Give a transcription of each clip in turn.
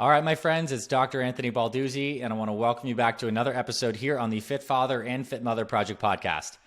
All right, my friends, it's Dr. Anthony Balduzzi, and I want to welcome you back to another episode here on the Fit Father and Fit Mother Project podcast.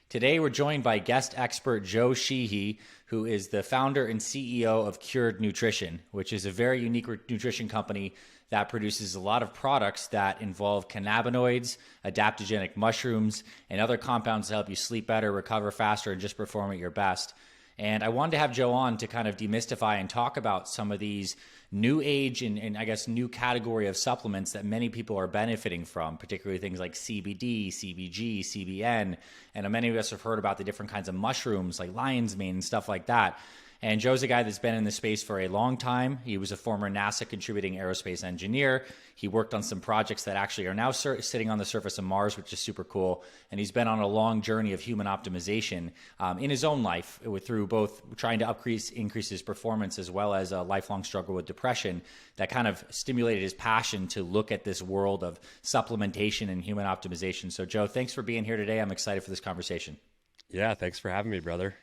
Today, we're joined by guest expert Joe Sheehey, who is the founder and CEO of CURED Nutrition, which is a very unique nutrition company that produces a lot of products that involve cannabinoids, adaptogenic mushrooms, and other compounds to help you sleep better, recover faster, and just perform at your best. And I wanted to have Joe on to kind of demystify and talk about some of these new age and I guess new category of supplements that many people are benefiting from, particularly things like CBD, CBG, CBN. And many of us have heard about the different kinds of mushrooms like lion's mane and stuff like that. And Joe's a guy that's been in the space for a long time. He was a former NASA contributing aerospace engineer. He worked on some projects that actually are now sitting on the surface of Mars, which is super cool. And he's been on a long journey of human optimization in his own life through both trying to increase his performance as well as a lifelong struggle with depression that kind of stimulated his passion to look at this world of supplementation and human optimization. So Joe, thanks for being here today. I'm excited for this conversation. Yeah, thanks for having me, brother.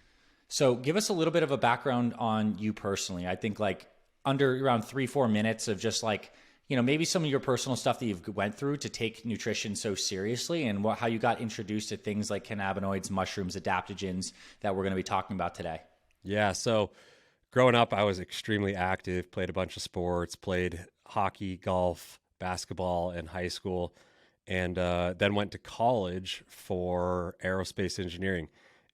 So give us a little bit of a background on you personally. I think like under around 3-4 minutes of just like, you know, maybe some of your personal stuff that you've went through to take nutrition so seriously and how you got introduced to things like cannabinoids, mushrooms, adaptogens that we're going to be talking about today. Yeah. So growing up, I was extremely active, played a bunch of sports, played hockey, golf, basketball in high school, and then went to college for aerospace engineering.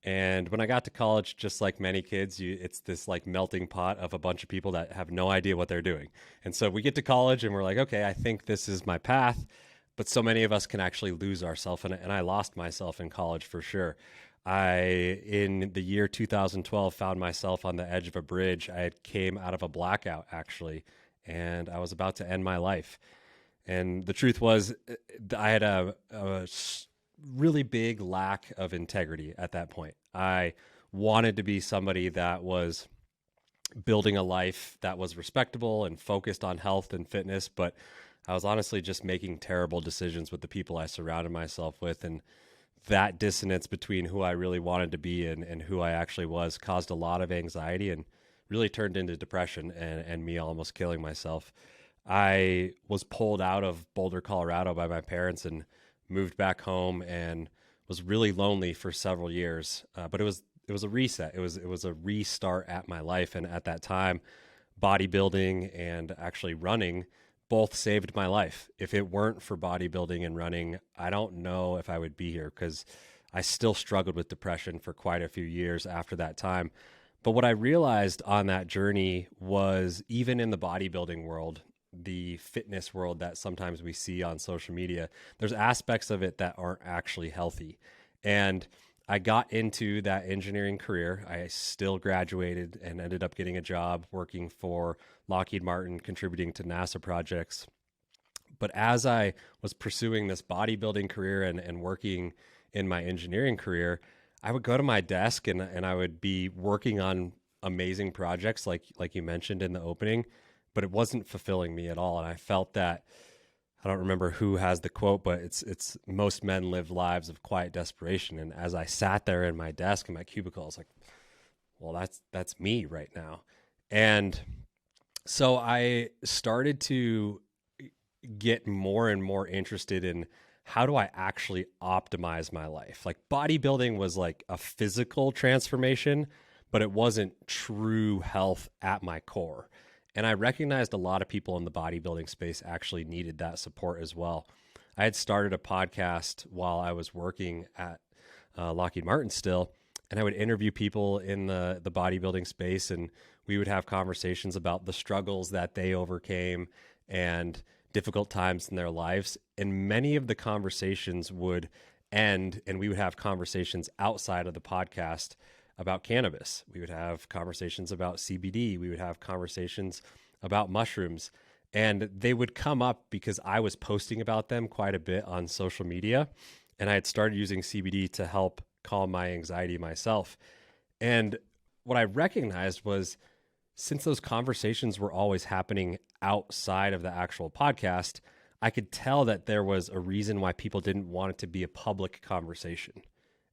And when I got to college, just like many kids, it's this like melting pot of a bunch of people that have no idea what they're doing. And so we get to college and we're like, okay, I think this is my path. But so many of us can actually lose ourselves. And I lost myself in college for sure. In the year 2012, found myself on the edge of a bridge. I came out of a blackout, actually, and I was about to end my life. And the truth was, I had a really big lack of integrity at that point. I wanted to be somebody that was building a life that was respectable and focused on health and fitness, but I was honestly just making terrible decisions with the people I surrounded myself with. And that dissonance between who I really wanted to be and who I actually was caused a lot of anxiety and really turned into depression and me almost killing myself. I was pulled out of Boulder, Colorado by my parents and moved back home and was really lonely for several years. But it was a reset. It was a restart at my life. And at that time, bodybuilding and actually running both saved my life. If it weren't for bodybuilding and running, I don't know if I would be here because I still struggled with depression for quite a few years after that time. But what I realized on that journey was even in the bodybuilding world, the fitness world that sometimes we see on social media, there's aspects of it that aren't actually healthy. And I got into that engineering career. I still graduated and ended up getting a job working for Lockheed Martin, contributing to NASA projects. But as I was pursuing this bodybuilding career and working in my engineering career, I would go to my desk and I would be working on amazing projects like you mentioned in the opening, but it wasn't fulfilling me at all. And I felt that, I don't remember who has the quote, but it's most men live lives of quiet desperation. And as I sat there in my desk in my cubicle, I was like, well, that's me right now. And so I started to get more and more interested in how do I actually optimize my life? Like bodybuilding was like a physical transformation, but it wasn't true health at my core. And I recognized a lot of people in the bodybuilding space actually needed that support as well. I had started a podcast while I was working at Lockheed Martin still, and I would interview people in the bodybuilding space, and we would have conversations about the struggles that they overcame and difficult times in their lives. And many of the conversations would end, and we would have conversations outside of the podcast about cannabis. We would have conversations about CBD. We would have conversations about mushrooms. And they would come up because I was posting about them quite a bit on social media. And I had started using CBD to help calm my anxiety myself. And what I recognized was, since those conversations were always happening outside of the actual podcast, I could tell that there was a reason why people didn't want it to be a public conversation.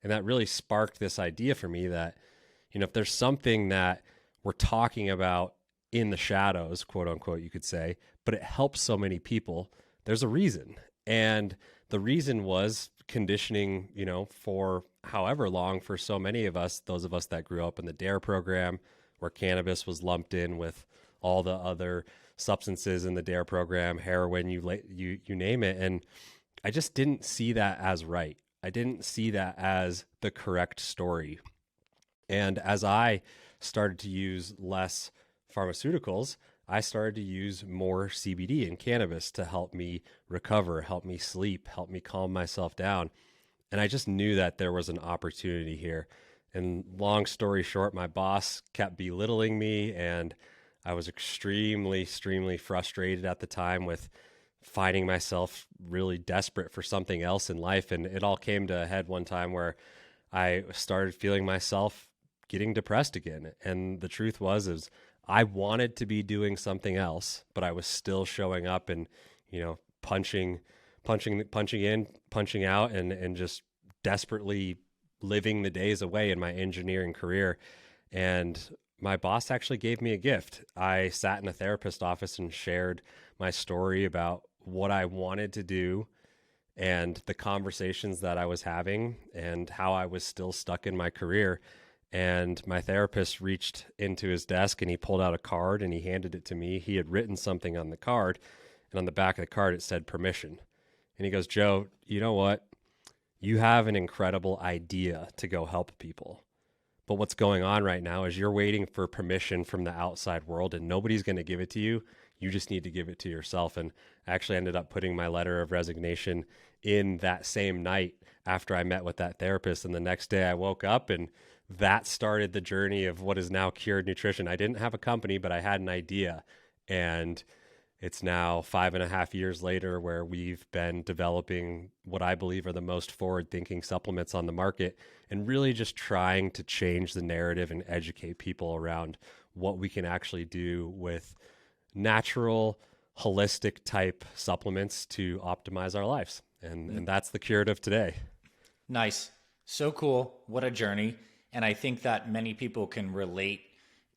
And that really sparked this idea for me that, you know, if there's something that we're talking about in the shadows, quote unquote, you could say, but it helps so many people. There's a reason. And the reason was conditioning, for however long for so many of us, those of us that grew up in the DARE program, where cannabis was lumped in with all the other substances in the DARE program, heroin, you name it. And I just didn't see that as right. I didn't see that as the correct story. And as I started to use less pharmaceuticals, I started to use more CBD and cannabis to help me recover, help me sleep, help me calm myself down. And I just knew that there was an opportunity here. And long story short, my boss kept belittling me, and I was extremely frustrated at the time with finding myself really desperate for something else in life. And it all came to a head one time where I started feeling myself getting depressed again. And the truth was I wanted to be doing something else, but I was still showing up and, punching in, punching out, and just desperately living the days away in my engineering career. And my boss actually gave me a gift. I sat in a therapist's office and shared my story about what I wanted to do and the conversations that I was having and how I was still stuck in my career. And my therapist reached into his desk and he pulled out a card and he handed it to me. He had written something on the card, and on the back of the card, it said permission. And he goes, "Joe, you know what? You have an incredible idea to go help people. But what's going on right now is you're waiting for permission from the outside world, and nobody's going to give it to you. You just need to give it to yourself." And I actually ended up putting my letter of resignation in that same night after I met with that therapist. And the next day I woke up, and that started the journey of what is now Cured Nutrition. I didn't have a company, but I had an idea. And it's now 5.5 years later where we've been developing what I believe are the most forward-thinking supplements on the market, and really just trying to change the narrative and educate people around what we can actually do with natural, holistic type supplements to optimize our lives. And that's the Cured of today. Nice. So cool. What a journey. And I think that many people can relate,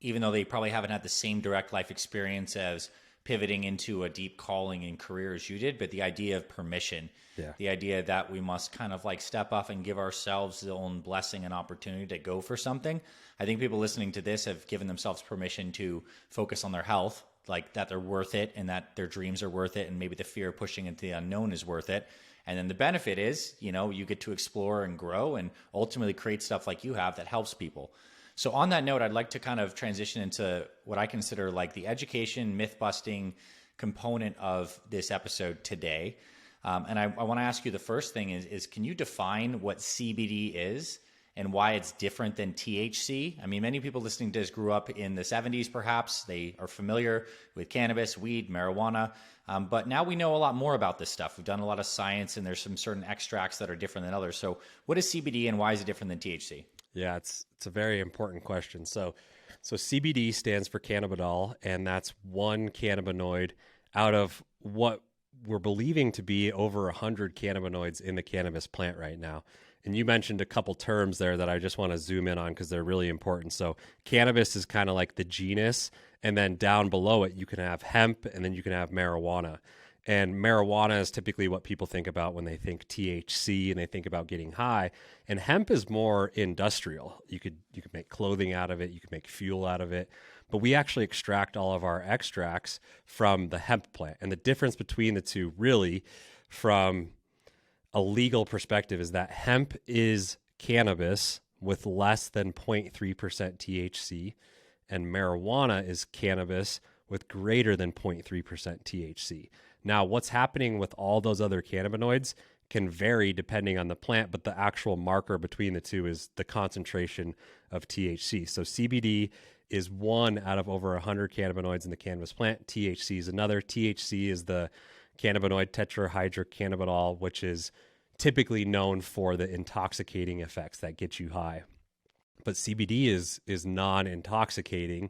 even though they probably haven't had the same direct life experience as pivoting into a deep calling and career as you did, but the idea of permission, the idea that we must kind of like step up and give ourselves the own blessing and opportunity to go for something. I think people listening to this have given themselves permission to focus on their health, like that they're worth it and that their dreams are worth it, and maybe the fear of pushing into the unknown is worth it. And then the benefit is, you get to explore and grow and ultimately create stuff like you have that helps people. So on that note, I'd like to kind of transition into what I consider like the education, myth-busting component of this episode today. And I want to ask you, the first thing is can you define what CBD is and why it's different than THC? I mean, many people listening to this grew up in the 70s, perhaps. They are familiar with cannabis, weed, marijuana. But now we know a lot more about this stuff. We've done a lot of science, and there's some certain extracts that are different than others. So what is CBD and why is it different than THC? Yeah, it's a very important question. So CBD stands for cannabidiol, and that's one cannabinoid out of what we're believing to be over 100 cannabinoids in the cannabis plant right now. And you mentioned a couple terms there that I just want to zoom in on because they're really important. So cannabis is kind of like the genus, and then down below it, you can have hemp, and then you can have marijuana. And marijuana is typically what people think about when they think THC and they think about getting high. And hemp is more industrial. You could make clothing out of it. You could make fuel out of it. But we actually extract all of our extracts from the hemp plant. And the difference between the two, really, from a legal perspective, is that hemp is cannabis with less than 0.3% THC, and marijuana is cannabis with greater than 0.3% THC. Now, what's happening with all those other cannabinoids can vary depending on the plant, but the actual marker between the two is the concentration of THC. So CBD is one out of over 100 cannabinoids in the cannabis plant. THC is another. THC is the cannabinoid tetrahydrocannabinol, which is typically known for the intoxicating effects that get you high. But CBD is non-intoxicating.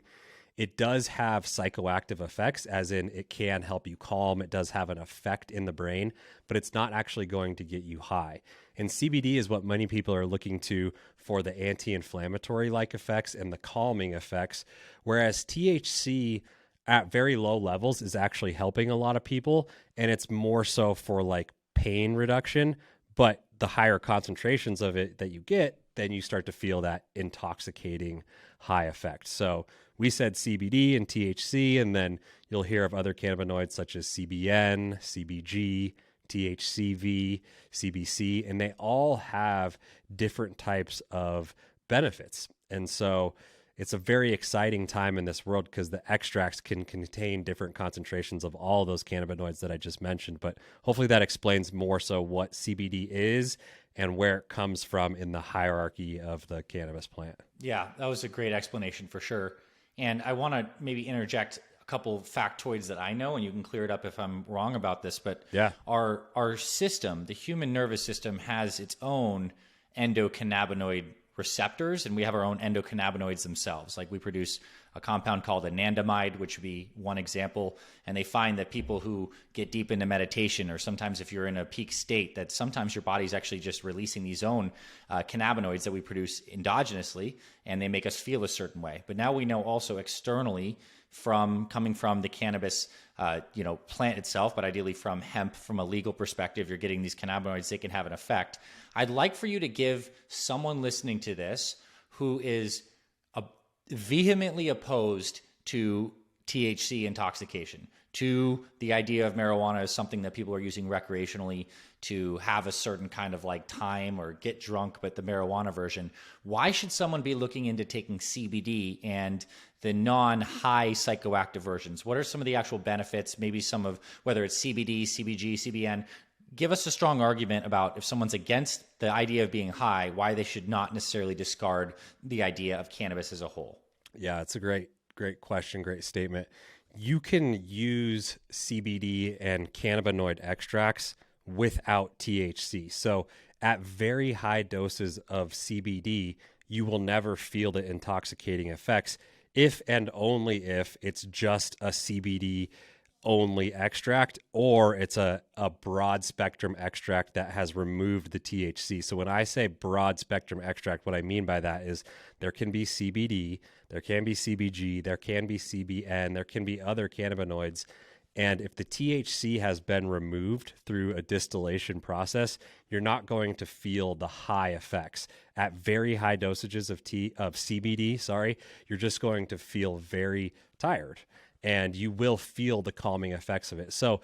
It does have psychoactive effects, as in it can help you calm. It does have an effect in the brain, but it's not actually going to get you high. And CBD is what many people are looking to for the anti-inflammatory like effects and the calming effects, whereas THC at very low levels is actually helping a lot of people. And it's more so for like pain reduction, but the higher concentrations of it that you get, then you start to feel that intoxicating high effect. So we said CBD and THC, and then you'll hear of other cannabinoids such as CBN, CBG, THCV, CBC, and they all have different types of benefits. And so it's a very exciting time in this world because the extracts can contain different concentrations of all those cannabinoids that I just mentioned. But hopefully that explains more so what CBD is and where it comes from in the hierarchy of the cannabis plant. Yeah, that was a great explanation for sure. And I want to maybe interject a couple factoids that I know, and you can clear it up if I'm wrong about this. But yeah, our system, the human nervous system, has its own endocannabinoid receptors, and we have our own endocannabinoids themselves. Like we produce a compound called anandamide, which would be one example. And they find that people who get deep into meditation, or sometimes if you're in a peak state, that sometimes your body's actually just releasing these own cannabinoids that we produce endogenously, and they make us feel a certain way. But now we know also externally coming from the cannabis plant itself, but ideally from hemp, from a legal perspective, you're getting these cannabinoids, they can have an effect. I'd like for you to give someone listening to this who is vehemently opposed to THC intoxication, to the idea of marijuana as something that people are using recreationally to have a certain kind of like time or get drunk, but the marijuana version. Why should someone be looking into taking CBD and the non-high psychoactive versions? What are some of the actual benefits? Maybe some of, whether it's CBD, CBG, CBN. Give us a strong argument about if someone's against the idea of being high, why they should not necessarily discard the idea of cannabis as a whole. Yeah, it's a great question, great statement. You can use CBD and cannabinoid extracts without THC. So at very high doses of CBD, you will never feel the intoxicating effects if and only if it's just a CBD only extract, or it's a broad spectrum extract that has removed the THC. So when I say broad spectrum extract, what I mean by that is there can be CBD, there can be CBG, there can be CBN, there can be other cannabinoids. And if the THC has been removed through a distillation process, you're not going to feel the high effects. At very high dosages of CBD, you're just going to feel very tired, and you will feel the calming effects of it. So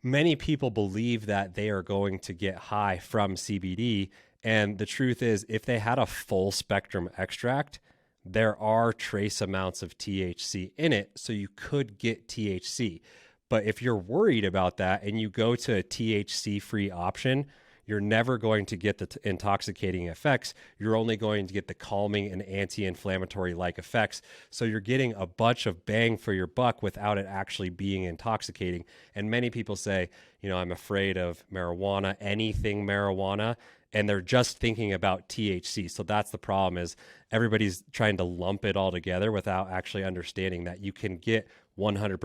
many people believe that they are going to get high from CBD. And the truth is, if they had a full spectrum extract, there are trace amounts of THC in it. So you could get THC. But if you're worried about that and you go to a THC-free option, you're never going to get the intoxicating effects. You're only going to get the calming and anti-inflammatory like effects. So you're getting a bunch of bang for your buck without it actually being intoxicating. And many people say, I'm afraid of marijuana, anything marijuana, and they're just thinking about THC. So that's the problem, is everybody's trying to lump it all together without actually understanding that you can get 100%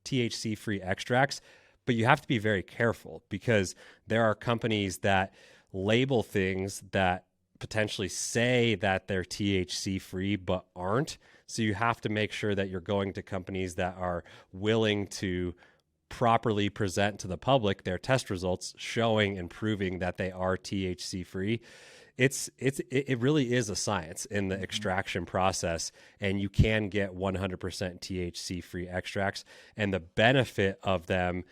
THC-free extracts. But you have to be very careful, because there are companies that label things that potentially say that they're THC free but aren't. So you have to make sure that you're going to companies that are willing to properly present to the public their test results showing and proving that they are THC free. It really is a science in the extraction process, and you can get 100% THC free extracts. And the benefit of them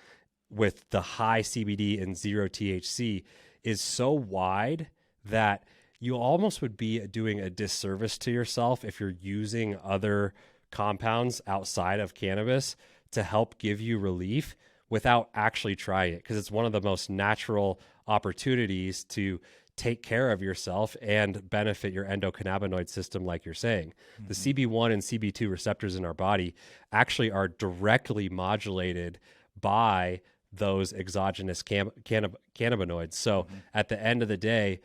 with the high CBD and zero THC is so wide that you almost would be doing a disservice to yourself if you're using other compounds outside of cannabis to help give you relief without actually trying it, because it's one of the most natural opportunities to take care of yourself and benefit your endocannabinoid system, like you're saying. Mm-hmm. The CB1 and CB2 receptors in our body actually are directly modulated by those exogenous cannabinoids. So at the end of the day,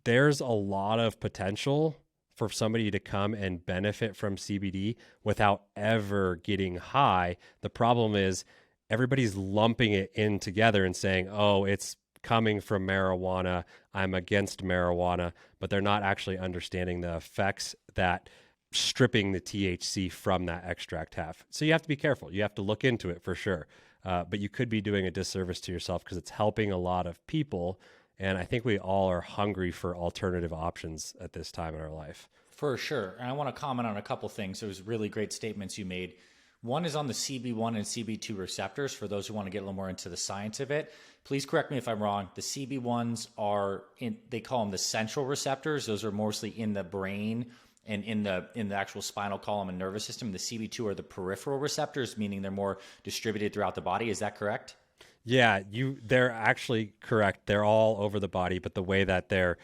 there's a lot of potential for somebody to come and benefit from CBD without ever getting high. The problem is everybody's lumping it in together and saying, oh, it's coming from marijuana, I'm against marijuana, but they're not actually understanding the effects that stripping the THC from that extract have. So you have to be careful. You have to look into it for sure. But you could be doing a disservice to yourself because it's helping a lot of people. And I think we all are hungry for alternative options at this time in our life. For sure. And I want to comment on a couple things. There was really great statements you made. One is on the CB1 and CB2 receptors. For those who want to get a little more into the science of it, please correct me if I'm wrong. The CB1s they call them the central receptors. Those are mostly in the brain and in the actual spinal column and nervous system. The CB2 are the peripheral receptors, meaning they're more distributed throughout the body. Is that correct? Yeah, they're actually correct. They're all over the body, but the way that they're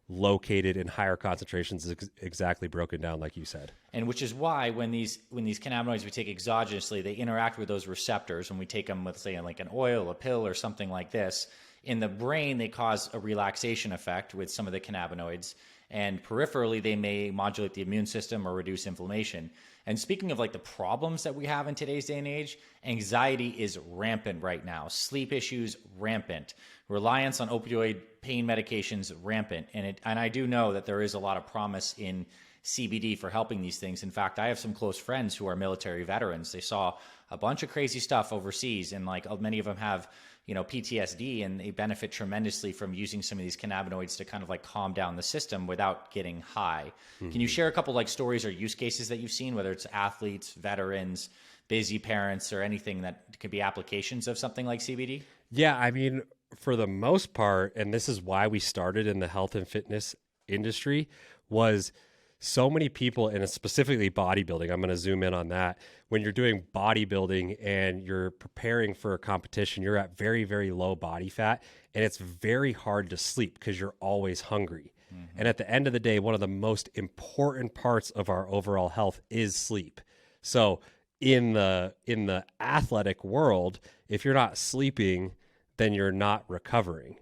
located in higher concentrations is exactly broken down, like you said. And which is why when these cannabinoids we take exogenously, they interact with those receptors. When we take them with, say, like an oil, a pill, or something like this, in the brain, they cause a relaxation effect with some of the cannabinoids. And peripherally, they may modulate the immune system or reduce inflammation. And speaking of like the problems that we have in today's day and age, anxiety is rampant right now. Sleep issues, rampant. Reliance on opioid pain medications, rampant. And I do know that there is a lot of promise in CBD for helping these things. In fact, I have some close friends who are military veterans. They saw a bunch of crazy stuff overseas, and like many of them have, PTSD, and they benefit tremendously from using some of these cannabinoids to kind of like calm down the system without getting high. Mm-hmm. Can you share a couple like stories or use cases that you've seen, whether it's athletes, veterans, busy parents, or anything that could be applications of something like CBD? Yeah, I mean, for the most part, and this is why we started in the health and fitness industry, was so many people, and specifically bodybuilding, I'm going to zoom in on that. When you're doing bodybuilding and you're preparing for a competition, you're at very, very low body fat, and it's very hard to sleep because you're always hungry. Mm-hmm. And at the end of the day, one of the most important parts of our overall health is sleep. So in the athletic world, if you're not sleeping, then you're not recovering.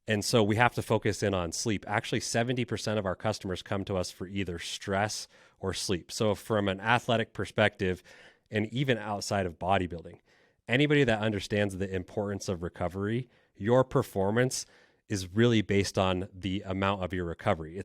And so we have to focus in on sleep. Actually, 70% of our customers come to us for either stress or sleep. So from an athletic perspective, and even outside of bodybuilding, anybody that understands the importance of recovery, your performance is really based on the amount of your recovery.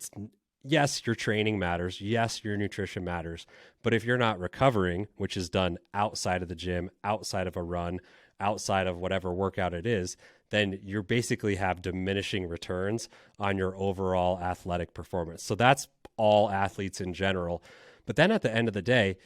Yes, your training matters. Yes, your nutrition matters. But if you're not recovering, which is done outside of the gym, outside of a run, outside of whatever workout it is, then you basically have diminishing returns on your overall athletic performance. So that's all athletes in general. But then at the end of the day,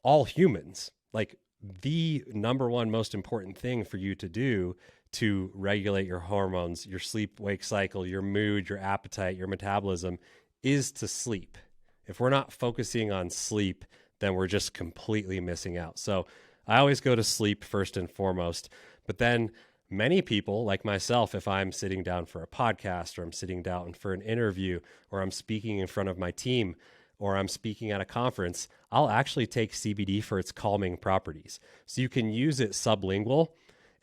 all humans, like the number one most important thing for you to do to regulate your hormones, your sleep-wake cycle, your mood, your appetite, your metabolism, is to sleep. If we're not focusing on sleep, then we're just completely missing out. So I always go to sleep first and foremost, but then many people like myself, if I'm sitting down for a podcast or I'm sitting down for an interview or I'm speaking in front of my team or I'm speaking at a conference, I'll actually take CBD for its calming properties. So you can use it sublingual.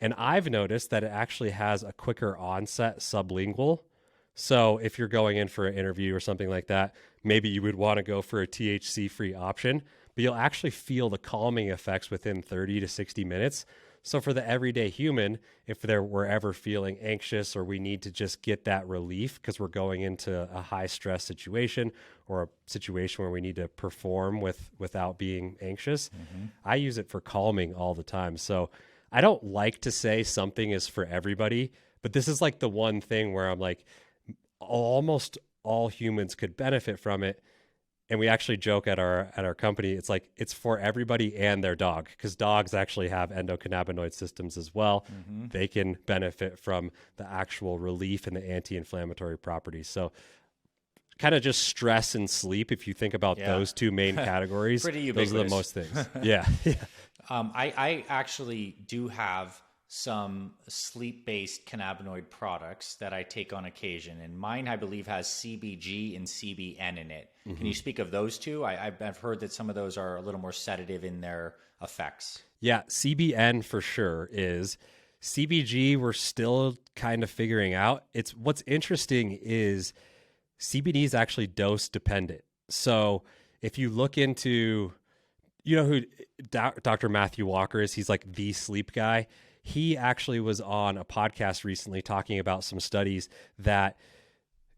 And I've noticed that it actually has a quicker onset sublingual. So if you're going in for an interview or something like that, maybe you would want to go for a THC-free option, but you'll actually feel the calming effects within 30 to 60 minutes. So for the everyday human, if we're ever feeling anxious or we need to just get that relief because we're going into a high stress situation or a situation where we need to perform without being anxious, I use it for calming all the time. So I don't like to say something is for everybody, but this is like the one thing where I'm like, almost all humans could benefit from it. And we actually joke at our company, it's like it's for everybody and their dog, because dogs actually have endocannabinoid systems as well. Mm-hmm. They can benefit from the actual relief and the anti-inflammatory properties. So kind of just stress and sleep, if you think about those two main categories, those are the most things. Yeah. I actually do have some sleep-based cannabinoid products that I take on occasion, and mine, I believe, has CBG and CBN in it. Mm-hmm. Can you speak of those two? I've heard that some of those are a little more sedative in their effects. Yeah, CBN for sure is. CBG, we're still kind of figuring out. What's interesting is CBD is actually dose dependent. So if you look into, you know who Dr. Matthew Walker is? He's like the sleep guy. He actually was on a podcast recently talking about some studies that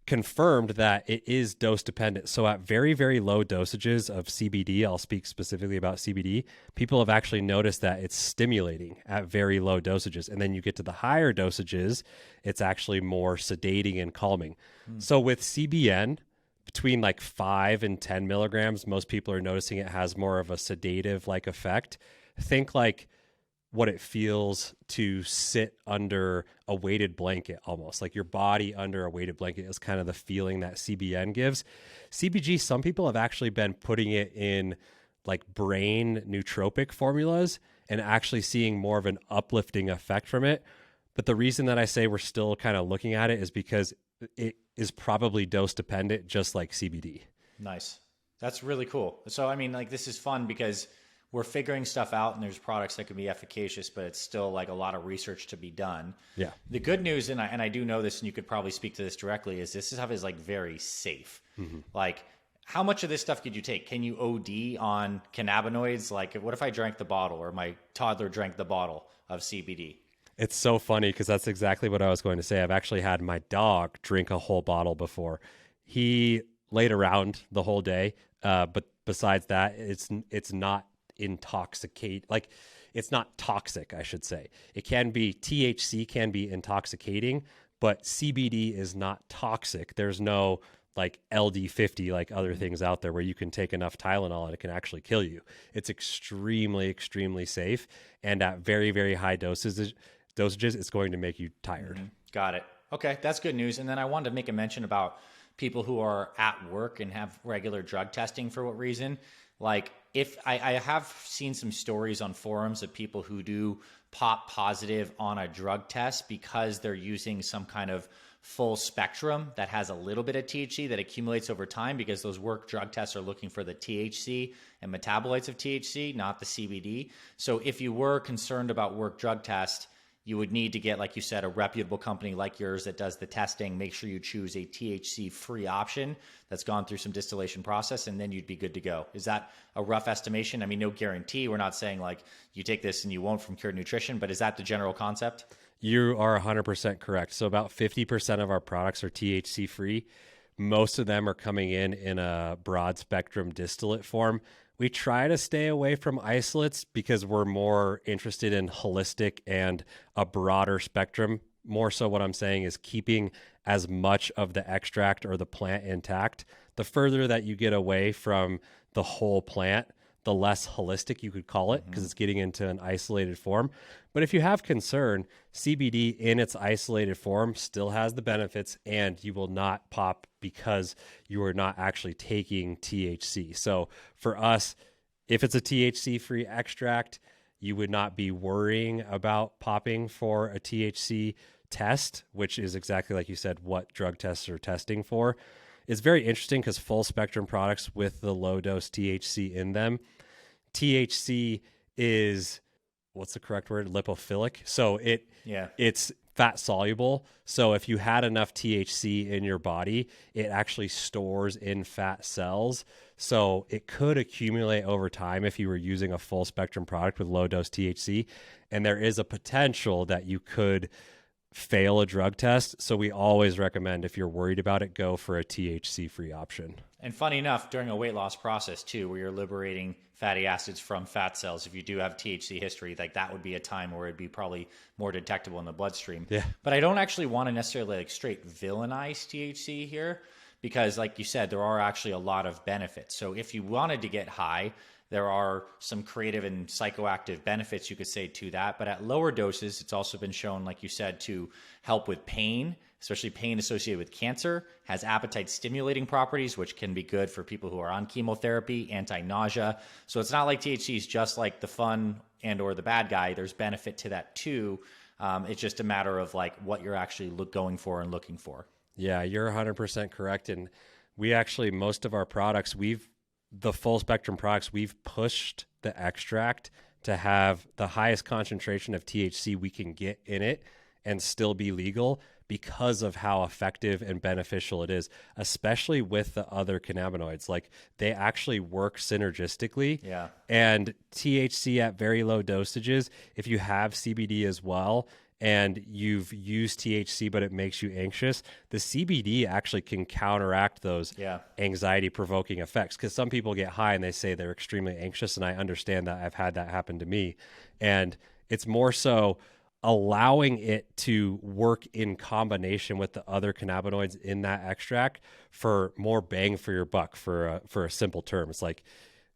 confirmed that it is dose dependent. So at very, very low dosages of CBD, I'll speak specifically about CBD, people have actually noticed that it's stimulating at very low dosages. And then you get to the higher dosages, it's actually more sedating and calming. So with CBN, between like 5 and 10 milligrams, most people are noticing it has more of a sedative like effect. Think like what it feels to sit under a weighted blanket, almost like your body under a weighted blanket is kind of the feeling that CBN gives. CBG, some people have actually been putting it in like brain nootropic formulas and actually seeing more of an uplifting effect from it. But the reason that I say we're still kind of looking at it is because it is probably dose dependent, just like CBD. Nice. That's really cool. So, I mean, like, this is fun because we're figuring stuff out and there's products that can be efficacious, but it's still like a lot of research to be done. Yeah. The good news, and I do know this, and you could probably speak to this directly, is this stuff is like very safe. Like, how much of this stuff could you take? Can you OD on cannabinoids? Like, what if I drank the bottle, or my toddler drank the bottle of CBD? It's so funny because that's exactly what I was going to say. I've actually had my dog drink a whole bottle before. He laid around the whole day, but besides that, it's not intoxicate, like it's not toxic, I should say. It can be, THC can be intoxicating, but CBD is not toxic. There's no like LD50 like other things out there where you can take enough Tylenol and it can actually kill you. It's extremely, extremely safe, and at very, very high dosages, it's going to make you tired. Got it. Okay, that's good news. And then I wanted to make a mention about people who are at work and have regular drug testing for what reason. Like, if I have seen some stories on forums of people who do pop positive on a drug test because they're using some kind of full spectrum that has a little bit of THC that accumulates over time, because those work drug tests are looking for the THC and metabolites of THC, not the CBD. So if you were concerned about work drug test, you would need to get, like you said, a reputable company like yours that does the testing. Make sure you choose a THC-free option that's gone through some distillation process, and then you'd be good to go. Is that a rough estimation? I mean, no guarantee. We're not saying like you take this and you won't from CURED Nutrition, but is that the general concept? You are 100% correct. So about 50% of our products are THC-free. Most of them are coming in a broad spectrum distillate form. We try to stay away from isolates because we're more interested in holistic and a broader spectrum. More so what I'm saying is keeping as much of the extract or the plant intact. The further that you get away from the whole plant, the less holistic you could call it, because it's getting into an isolated form. But if you have concern, CBD in its isolated form still has the benefits, and you will not pop because you are not actually taking THC. So for us, if it's a THC-free extract, you would not be worrying about popping for a THC test, which is exactly like you said, what drug tests are testing for. It's very interesting because full spectrum products with the low dose THC in them, THC is, what's the correct word? Lipophilic. So it's fat soluble. So if you had enough THC in your body, it actually stores in fat cells. So it could accumulate over time if you were using a full spectrum product with low dose THC. And there is a potential that you could fail a drug test. So we always recommend, if you're worried about it, go for a THC-free option. And funny enough, during a weight loss process too, where you're liberating fatty acids from fat cells, if you do have THC history, like that would be a time where it'd be probably more detectable in the bloodstream. Yeah. But I don't actually want to necessarily like straight villainize THC here, because like you said, there are actually a lot of benefits. So if you wanted to get high, there are some creative and psychoactive benefits, you could say, to that. But at lower doses, it's also been shown, like you said, to help with pain, especially pain associated with cancer, has appetite stimulating properties, which can be good for people who are on chemotherapy, anti-nausea. So it's not like THC is just like the fun and or the bad guy. There's benefit to that too. It's just a matter of like what you're actually going for and looking for. Yeah, you're 100% correct. And we actually, most of our products, the full spectrum products, we've pushed the extract to have the highest concentration of THC we can get in it and still be legal, because of how effective and beneficial it is, especially with the other cannabinoids. Like, they actually work synergistically. Yeah. And THC at very low dosages, if you have CBD as well, and you've used THC, but it makes you anxious, the CBD actually can counteract those anxiety provoking effects. Because some people get high and they say they're extremely anxious. And I understand that. I've had that happen to me. And it's more so allowing it to work in combination with the other cannabinoids in that extract for more bang for your buck, for a simple term. It's like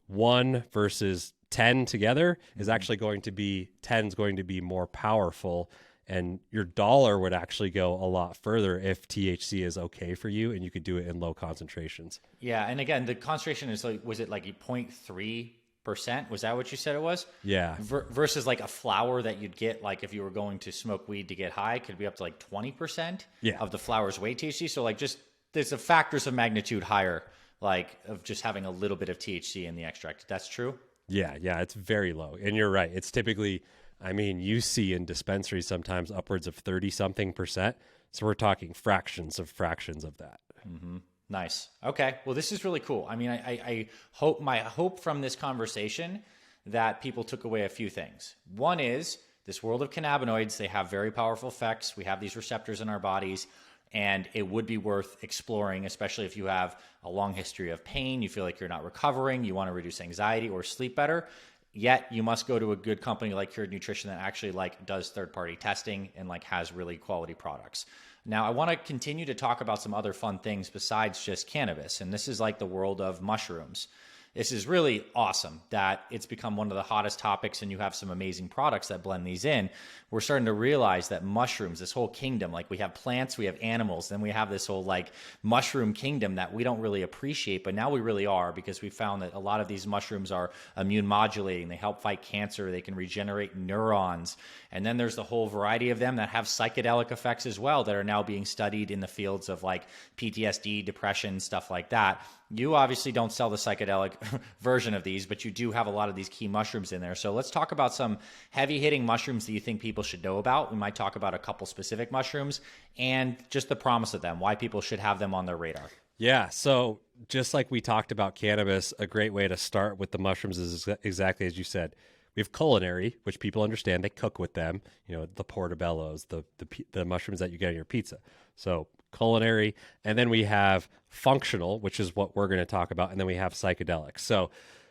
1 versus 10 together is actually going to be 10 is going to be more powerful, and your dollar would actually go a lot further if THC is okay for you and you could do it in low concentrations. Yeah. And again, the concentration is like, was it like 0.3%? Was that what you said it was? Yeah. Versus like a flower that you'd get, like if you were going to smoke weed to get high, could be up to like 20% of the flower's weight THC. So like just there's a factors of magnitude higher, like of just having a little bit of THC in the extract. That's true? Yeah, it's very low. And you're right. It's typically, I mean, you see in dispensaries sometimes upwards of 30-something%. So we're talking fractions of that. Mm-hmm. Nice. Okay. Well, this is really cool. I mean, I hope, my hope from this conversation that people took away a few things. One is this world of cannabinoids, they have very powerful effects. We have these receptors in our bodies, and it would be worth exploring, especially if you have a long history of pain, you feel like you're not recovering, you want to reduce anxiety or sleep better. Yet you must go to a good company like Cured Nutrition that actually like does third-party testing and like has really quality products. Now, I want to continue to talk about some other fun things besides just cannabis, and this is like the world of mushrooms. This is really awesome that it's become one of the hottest topics, and you have some amazing products that blend these in. We're starting to realize that mushrooms, this whole kingdom, like we have plants, we have animals, then we have this whole like mushroom kingdom that we don't really appreciate, but now we really are, because we found that a lot of these mushrooms are immune modulating. They help fight cancer. They can regenerate neurons. And then there's the whole variety of them that have psychedelic effects as well that are now being studied in the fields of like PTSD, depression, stuff like that. You obviously don't sell the psychedelic version of these, but you do have a lot of these key mushrooms in there. So let's talk about some heavy hitting mushrooms that you think people should know about. We might talk about a couple specific mushrooms and just the promise of them, why people should have them on their radar. Yeah. So just like we talked about cannabis, a great way to start with the mushrooms is exactly as you said. We have culinary, which people understand. They cook with them, you know, the portobellos, the mushrooms that you get in your pizza. So culinary. And then we have functional, which is what we're going to talk about. And then we have psychedelics. So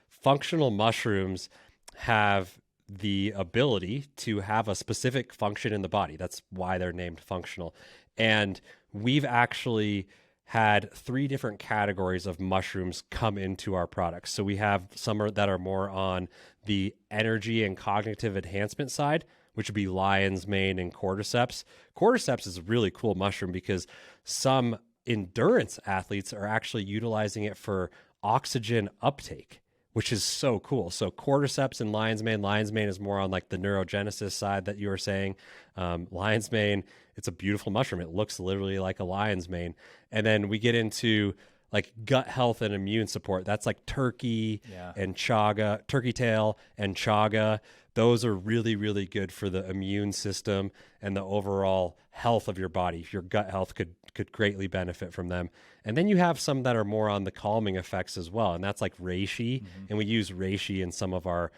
functional mushrooms have the ability to have a specific function in the body. That's why they're named functional. And we've actually had 3 different categories of mushrooms come into our products. So we have some that are more on the energy and cognitive enhancement side, which would be lion's mane and cordyceps. Cordyceps is a really cool mushroom because some endurance athletes are actually utilizing it for oxygen uptake, which is so cool. So cordyceps and lion's mane is more on like the neurogenesis side that you were saying. Lion's mane, it's a beautiful mushroom. It looks literally like a lion's mane. And then we get into like gut health and immune support. That's like turkey and chaga, turkey tail and chaga. Those are really, really good for the immune system and the overall health of your body. Your gut health could greatly benefit from them. And then you have some that are more on the calming effects as well. And that's like reishi. Mm-hmm. And we use reishi in some of our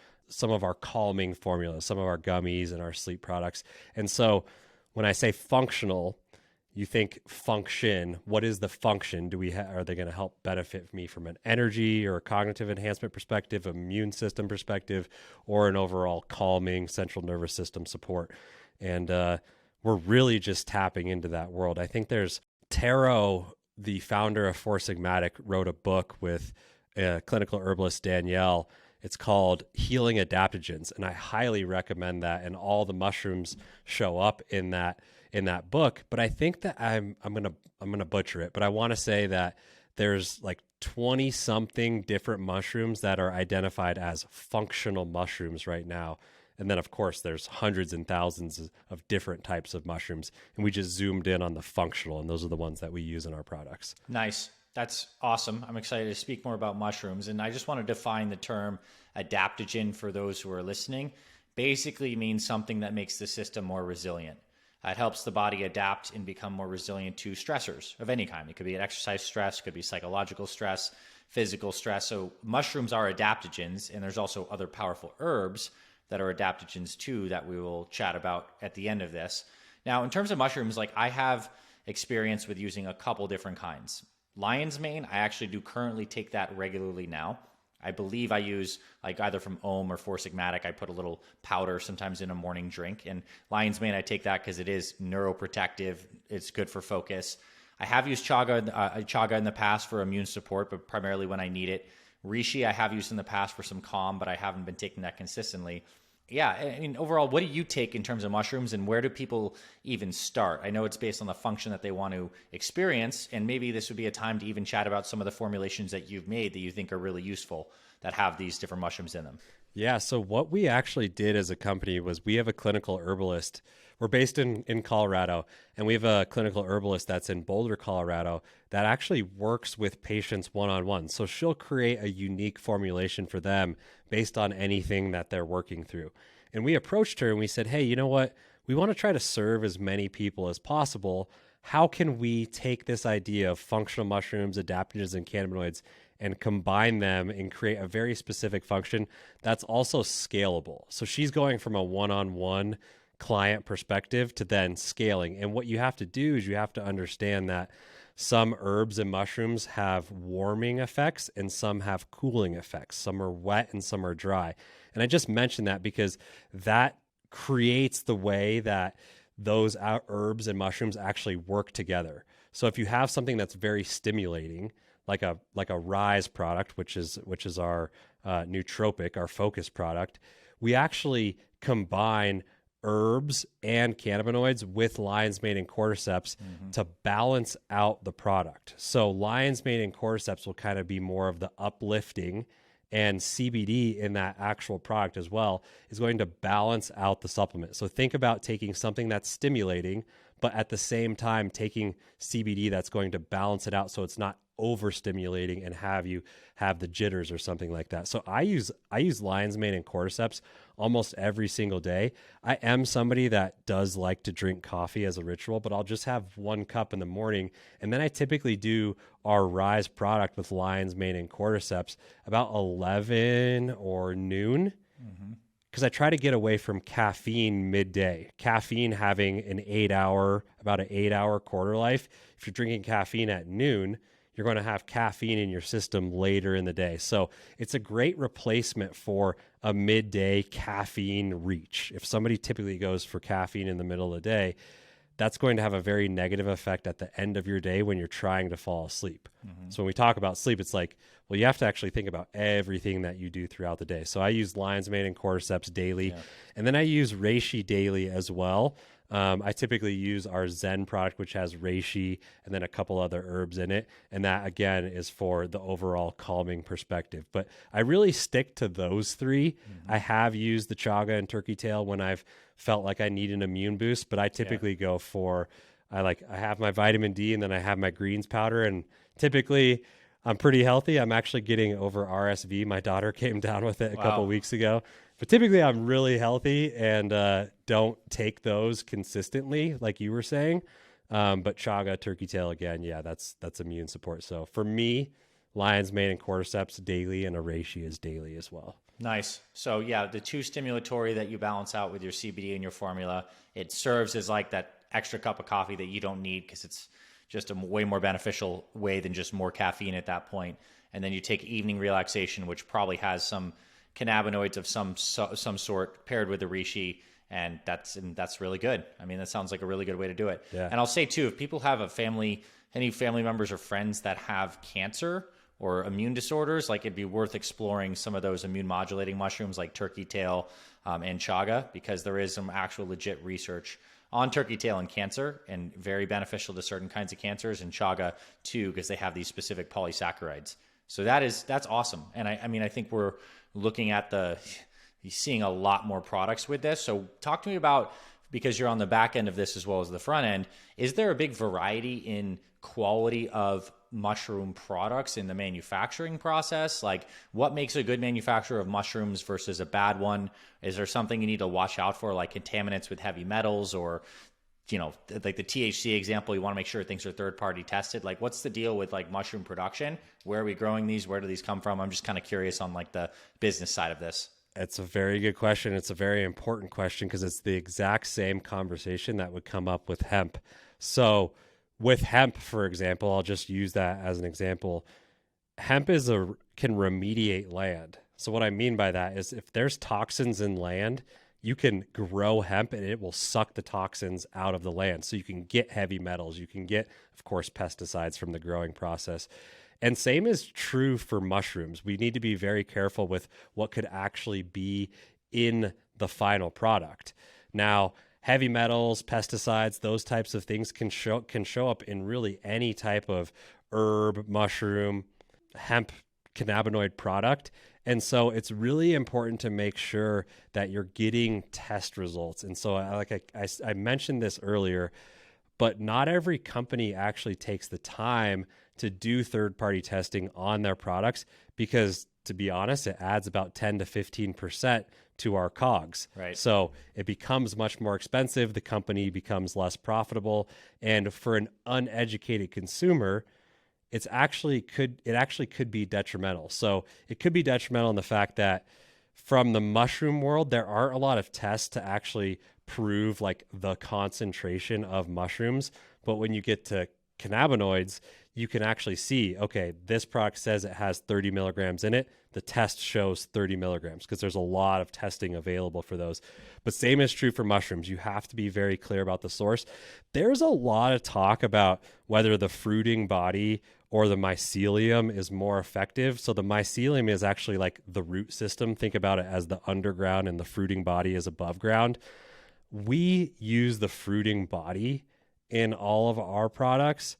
calming formulas, some of our gummies and our sleep products. And so when I say functional, you think function. What is the function? Are they going to help benefit me from an energy or a cognitive enhancement perspective, immune system perspective, or an overall calming central nervous system support? And we're really just tapping into that world. I think there's Taro, the founder of Four Sigmatic, wrote a book with clinical herbalist Danielle. It's called Healing Adaptogens, and I highly recommend that. And all the mushrooms show up in that book. But I think that I'm gonna butcher it. But I want to say that there's like 20 something different mushrooms that are identified as functional mushrooms right now. And then, of course, there's hundreds and thousands of different types of mushrooms. And we just zoomed in on the functional, and those are the ones that we use in our products. Nice. That's awesome. I'm excited to speak more about mushrooms. And I just want to define the term adaptogen for those who are listening. Basically means something that makes the system more resilient. It helps the body adapt and become more resilient to stressors of any kind. It could be an exercise stress, could be psychological stress, physical stress. So mushrooms are adaptogens, and there's also other powerful herbs that are adaptogens too that we will chat about at the end of this. Now, in terms of mushrooms, like I have experience with using a couple different kinds. Lion's mane, I actually do currently take that regularly now. I believe I use like either from Ohm or Four Sigmatic. I put a little powder sometimes in a morning drink. And lion's mane, I take that because it is neuroprotective. It's good for focus. I have used chaga in the past for immune support, but primarily when I need it. Reishi I have used in the past for some calm, but I haven't been taking that consistently. Yeah, I mean, overall, what do you take in terms of mushrooms, and where do people even start? I know it's based on the function that they want to experience, and maybe this would be a time to even chat about some of the formulations that you've made that you think are really useful that have these different mushrooms in them. Yeah, so what we actually did as a company was we have a clinical herbalist. We're based in Colorado, and we have a clinical herbalist that's in Boulder, Colorado, that actually works with patients one-on-one. So she'll create a unique formulation for them based on anything that they're working through. And we approached her and we said, hey, you know what? We want to try to serve as many people as possible. How can we take this idea of functional mushrooms, adaptogens, and cannabinoids and combine them and create a very specific function that's also scalable? So she's going from a one-on-one client perspective to then scaling. And what you have to do is you have to understand that some herbs and mushrooms have warming effects and some have cooling effects. Some are wet and some are dry. And I just mentioned that because that creates the way that those herbs and mushrooms actually work together. So if you have something that's very stimulating, like a Rise product, which is our nootropic, our focus product, we actually combine herbs and cannabinoids with lion's mane and cordyceps to balance out the product. So lion's mane and cordyceps will kind of be more of the uplifting, and CBD in that actual product as well is going to balance out the supplement. So think about taking something that's stimulating, but at the same time taking CBD that's going to balance it out so it's not overstimulating and have you have the jitters or something like that. So I use lion's mane and cordyceps almost every single day. I am somebody that does like to drink coffee as a ritual, but I'll just have 1 cup in the morning. And then I typically do our Rise product with lion's mane and cordyceps about 11 or noon. Because I try to get away from caffeine midday. Caffeine having about an 8-hour quarter life. If you're drinking caffeine at noon, you're going to have caffeine in your system later in the day. So it's a great replacement for a midday caffeine reach. If somebody typically goes for caffeine in the middle of the day, that's going to have a very negative effect at the end of your day when you're trying to fall asleep. So when we talk about sleep, it's like, well, you have to actually think about everything that you do throughout the day. So I use lion's mane and cordyceps daily, and then I use reishi daily as well. I typically use our Zen product, which has reishi and then a couple other herbs in it. And that, again, is for the overall calming perspective. But I really stick to those 3. I have used the chaga and turkey tail when I've felt like I need an immune boost, but I typically go for, I have my vitamin D and then I have my greens powder. And typically I'm pretty healthy. I'm actually getting over RSV. My daughter came down with it a couple weeks ago. But typically I'm really healthy and don't take those consistently, like you were saying. But chaga, turkey tail, again, that's immune support. So for me, lion's mane and cordyceps daily, and a reishi is daily as well. Nice. So yeah, the 2 stimulatory that you balance out with your CBD and your formula, it serves as like that extra cup of coffee that you don't need because it's just a way more beneficial way than just more caffeine at that point. And then you take evening relaxation, which probably has some cannabinoids of some sort paired with the reishi, and that's really good. I mean, that sounds like a really good way to do it. Yeah. And I'll say too, if people have any family members or friends that have cancer or immune disorders, like it'd be worth exploring some of those immune modulating mushrooms like turkey tail and chaga, because there is some actual legit research on turkey tail and cancer, and very beneficial to certain kinds of cancers, and chaga too, because they have these specific polysaccharides. So that's awesome. And I mean, I think we're looking at seeing a lot more products with this. So talk to me about, because you're on the back end of this as well as the front end, is there a big variety in quality of mushroom products in the manufacturing process? Like, what makes a good manufacturer of mushrooms versus a bad one? Is there something you need to watch out for, like contaminants with heavy metals, or, like the THC example, you want to make sure things are third-party tested? Like, what's the deal with like mushroom production? Where are we growing these? Where do these come from? I'm just kind of curious on like the business side of this. It's a very good question. It's a very important question because it's the exact same conversation that would come up with hemp. So with hemp, for example, I'll just use that as an example. Hemp can remediate land. So what I mean by that is if there's toxins in land, you can grow hemp and it will suck the toxins out of the land. So you can get heavy metals. You can get, of course, pesticides from the growing process. And same is true for mushrooms. We need to be very careful with what could actually be in the final product. Now, heavy metals, pesticides, those types of things can show up in really any type of herb, mushroom, hemp, cannabinoid product. And so it's really important to make sure that you're getting test results. And so I mentioned this earlier, but not every company actually takes the time to do third-party testing on their products because, to be honest, it adds about 10 to 15% to our COGS. Right. So it becomes much more expensive. The company becomes less profitable. And for an uneducated consumer, it actually could be detrimental. So it could be detrimental in the fact that from the mushroom world, there aren't a lot of tests to actually prove like the concentration of mushrooms. But when you get to cannabinoids, you can actually see, okay, this product says it has 30 milligrams in it. The test shows 30 milligrams because there's a lot of testing available for those. But same is true for mushrooms. You have to be very clear about the source. There's a lot of talk about whether the fruiting body or the mycelium is more effective. So the mycelium is actually like the root system. Think about it as the underground and the fruiting body is above ground. We use the fruiting body in all of our products.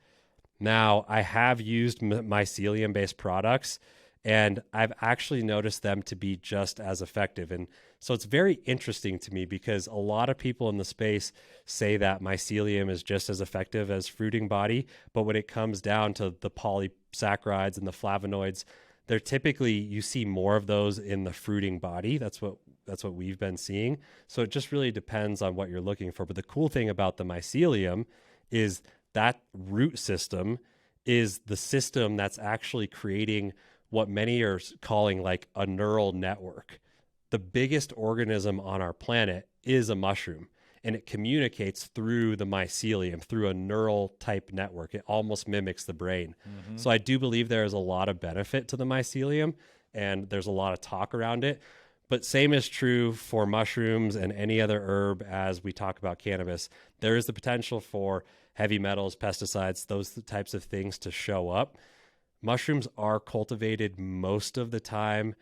Now, I have used mycelium-based products, and I've actually noticed them to be just as effective. And so it's very interesting to me because a lot of people in the space say that mycelium is just as effective as fruiting body, but when it comes down to the polysaccharides and the flavonoids, they're typically, you see more of those in the fruiting body. That's what we've been seeing. So it just really depends on what you're looking for. But the cool thing about the mycelium is that root system is the system that's actually creating what many are calling like a neural network. The biggest organism on our planet is a mushroom, and it communicates through the mycelium, through a neural type network. It almost mimics the brain. Mm-hmm. So I do believe there is a lot of benefit to the mycelium, and there's a lot of talk around it. But same is true for mushrooms and any other herb as we talk about cannabis. There is the potential for heavy metals, pesticides, those types of things to show up. Mushrooms are cultivated most of the time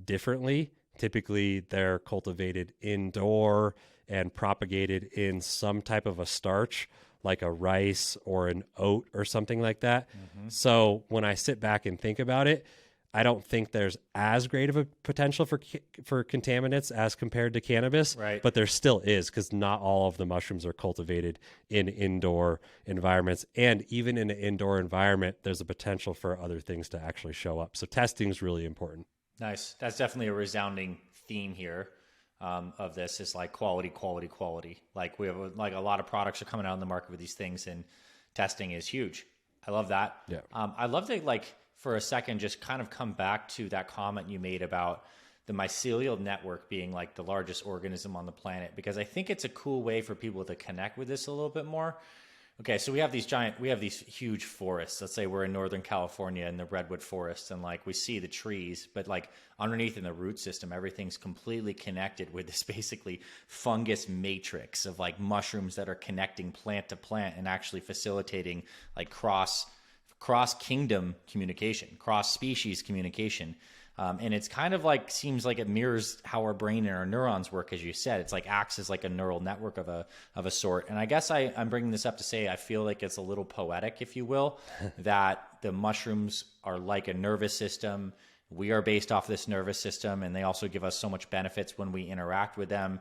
differently. Typically, they're cultivated indoor and propagated in some type of a starch, like a rice or an oat or something like that. Mm-hmm. So when I sit back and think about it, I don't think there's as great of a potential for contaminants as compared to cannabis, right. But there still is because not all of the mushrooms are cultivated in indoor environments. And even in an indoor environment, there's a potential for other things to actually show up. So testing is really important. Nice. That's definitely a resounding theme here of this is like quality. Like we have like a lot of products are coming out on the market with these things and testing is huge. I love that. Yeah. I love that like, for a second, just kind of come back to that comment you made about the mycelial network being like the largest organism on the planet, because I think it's a cool way for people to connect with this a little bit more. Okay, so we have these huge forests. Let's say we're in Northern California in the redwood forest, and like we see the trees, but like underneath in the root system, everything's completely connected with this basically fungus matrix of like mushrooms that are connecting plant to plant and actually facilitating like cross-kingdom communication, cross-species communication. And it's kind of like, seems like it mirrors how our brain and our neurons work, as you said. It's like acts as like a neural network of a sort. And I guess I'm bringing this up to say I feel like it's a little poetic, if you will, that the mushrooms are like a nervous system. We are based off this nervous system, and they also give us so much benefits when we interact with them.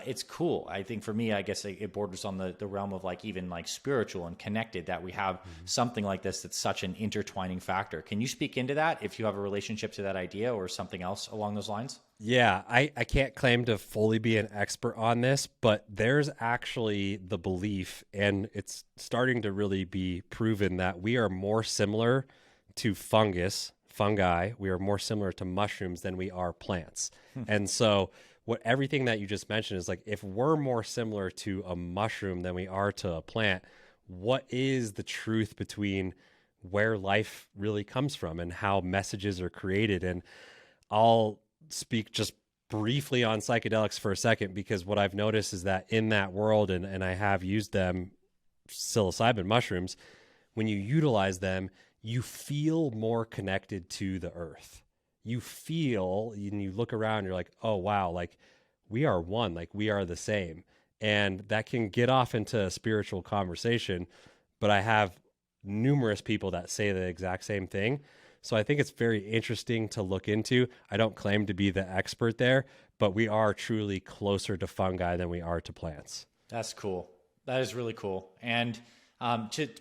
It's cool. I think for me, I guess it borders on the realm of like even like spiritual and connected, that we have something like this that's such an intertwining factor. Can you speak into that if you have a relationship to that idea or something else along those lines? Yeah, I can't claim to fully be an expert on this, but there's actually the belief, and it's starting to really be proven, that we are more similar to fungus. fungi, we are more similar to mushrooms than we are plants. And so everything that you just mentioned is like, if we're more similar to a mushroom than we are to a plant, what is the truth between where life really comes from and how messages are created? And I'll speak just briefly on psychedelics for a second, because what I've noticed is that in that world, and I have used them, psilocybin mushrooms, when you utilize them, you feel more connected to the earth. You feel, and you look around, you're like, oh, wow, like we are one, like we are the same. And that can get off into a spiritual conversation, but I have numerous people that say the exact same thing. So I think it's very interesting to look into. I don't claim to be the expert there, but we are truly closer to fungi than we are to plants. That's cool. That is really cool. And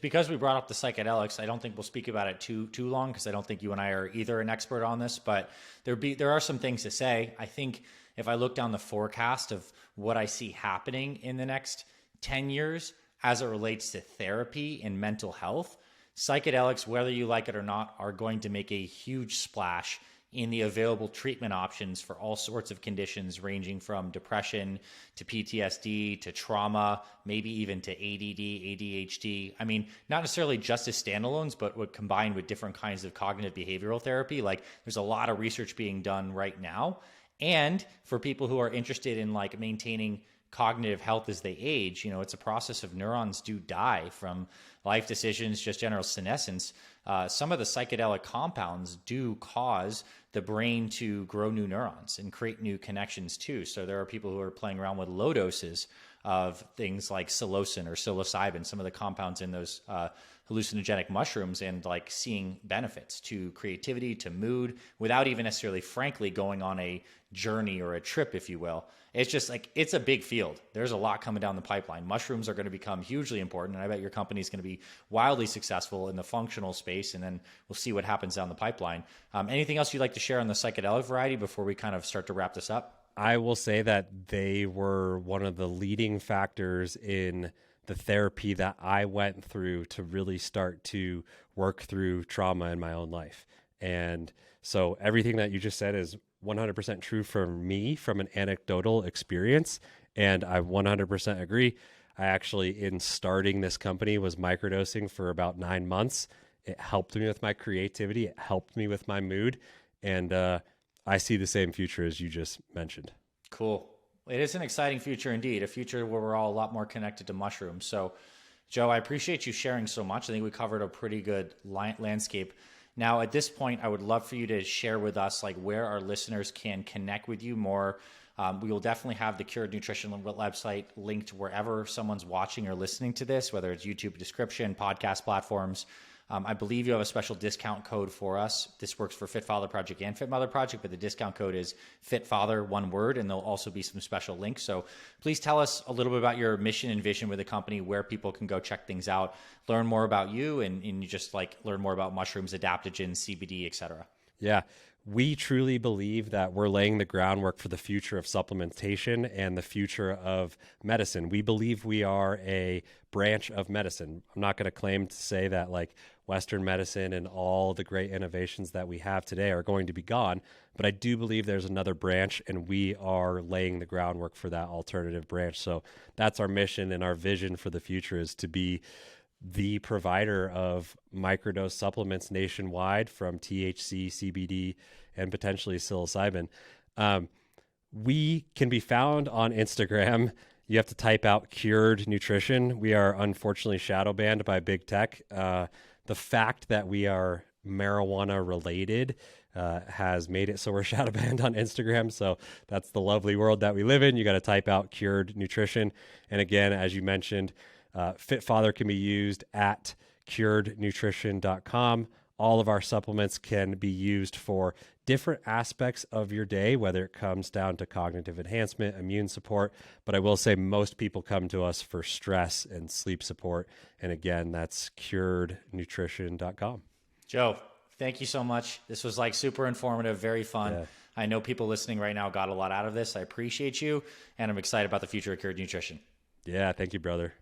because we brought up the psychedelics, I don't think we'll speak about it too long, because I don't think you and I are either an expert on this, but there are some things to say. I think if I look down the forecast of what I see happening in the next 10 years as it relates to therapy and mental health, psychedelics, whether you like it or not, are going to make a huge splash in the available treatment options for all sorts of conditions, ranging from depression to PTSD to trauma, maybe even to ADD, ADHD. I mean, not necessarily just as standalones, but would combine with different kinds of cognitive behavioral therapy. Like, there's a lot of research being done right now. And for people who are interested in like maintaining cognitive health as they age, it's a process of neurons do die from life decisions, just general senescence. Some of the psychedelic compounds do cause the brain to grow new neurons and create new connections too. So there are people who are playing around with low doses of things like psilocin or psilocybin, some of the compounds in those hallucinogenic mushrooms, and like seeing benefits to creativity, to mood, without even necessarily, frankly, going on a journey or a trip, if you will. It's just like, it's a big field. There's a lot coming down the pipeline. Mushrooms are going to become hugely important, and I bet your company is going to be wildly successful in the functional space, and then we'll see what happens down the pipeline. Anything else you'd like to share on the psychedelic variety before we kind of start to wrap this up? I will say that they were one of the leading factors in the therapy that I went through to really start to work through trauma in my own life. And so everything that you just said is 100% true for me from an anecdotal experience. And I 100% agree. I actually, in starting this company, was microdosing for about 9 months. It helped me with my creativity. It helped me with my mood. And I see the same future as you just mentioned. Cool. It is an exciting future indeed, a future where we're all a lot more connected to mushrooms. So, Joe, I appreciate you sharing so much. I think we covered a pretty good landscape. Now, at this point, I would love for you to share with us like where our listeners can connect with you more. We will definitely have the Cured Nutrition website linked wherever someone's watching or listening to this, whether it's YouTube description, podcast platforms. I believe you have a special discount code for us. This works for Fit Father Project and Fit Mother Project, but the discount code is Fit Father, one word, and there'll also be some special links. So please tell us a little bit about your mission and vision with the company, where people can go check things out, learn more about you, and just like learn more about mushrooms, adaptogens, CBD, etc. Yeah. We truly believe that we're laying the groundwork for the future of supplementation and the future of medicine. We believe we are a branch of medicine. I'm not going to claim to say that like Western medicine and all the great innovations that we have today are going to be gone, but I do believe there's another branch, and we are laying the groundwork for that alternative branch. So that's our mission, and our vision for the future is to be the provider of microdose supplements nationwide, from THC, CBD, and potentially psilocybin. We can be found on Instagram. You have to type out Cured Nutrition. We are unfortunately shadow banned by big tech. The fact that we are marijuana related has made it so we're shadow banned on Instagram. So that's the lovely world that we live in. You got to type out Cured Nutrition. And again, as you mentioned, Fit Father can be used at curednutrition.com. All of our supplements can be used for different aspects of your day, whether it comes down to cognitive enhancement, immune support. But I will say most people come to us for stress and sleep support. And again, that's curednutrition.com. Joe, thank you so much. This was like super informative, very fun. Yeah. I know people listening right now got a lot out of this. I appreciate you, and I'm excited about the future of Cured Nutrition. Yeah, thank you, brother.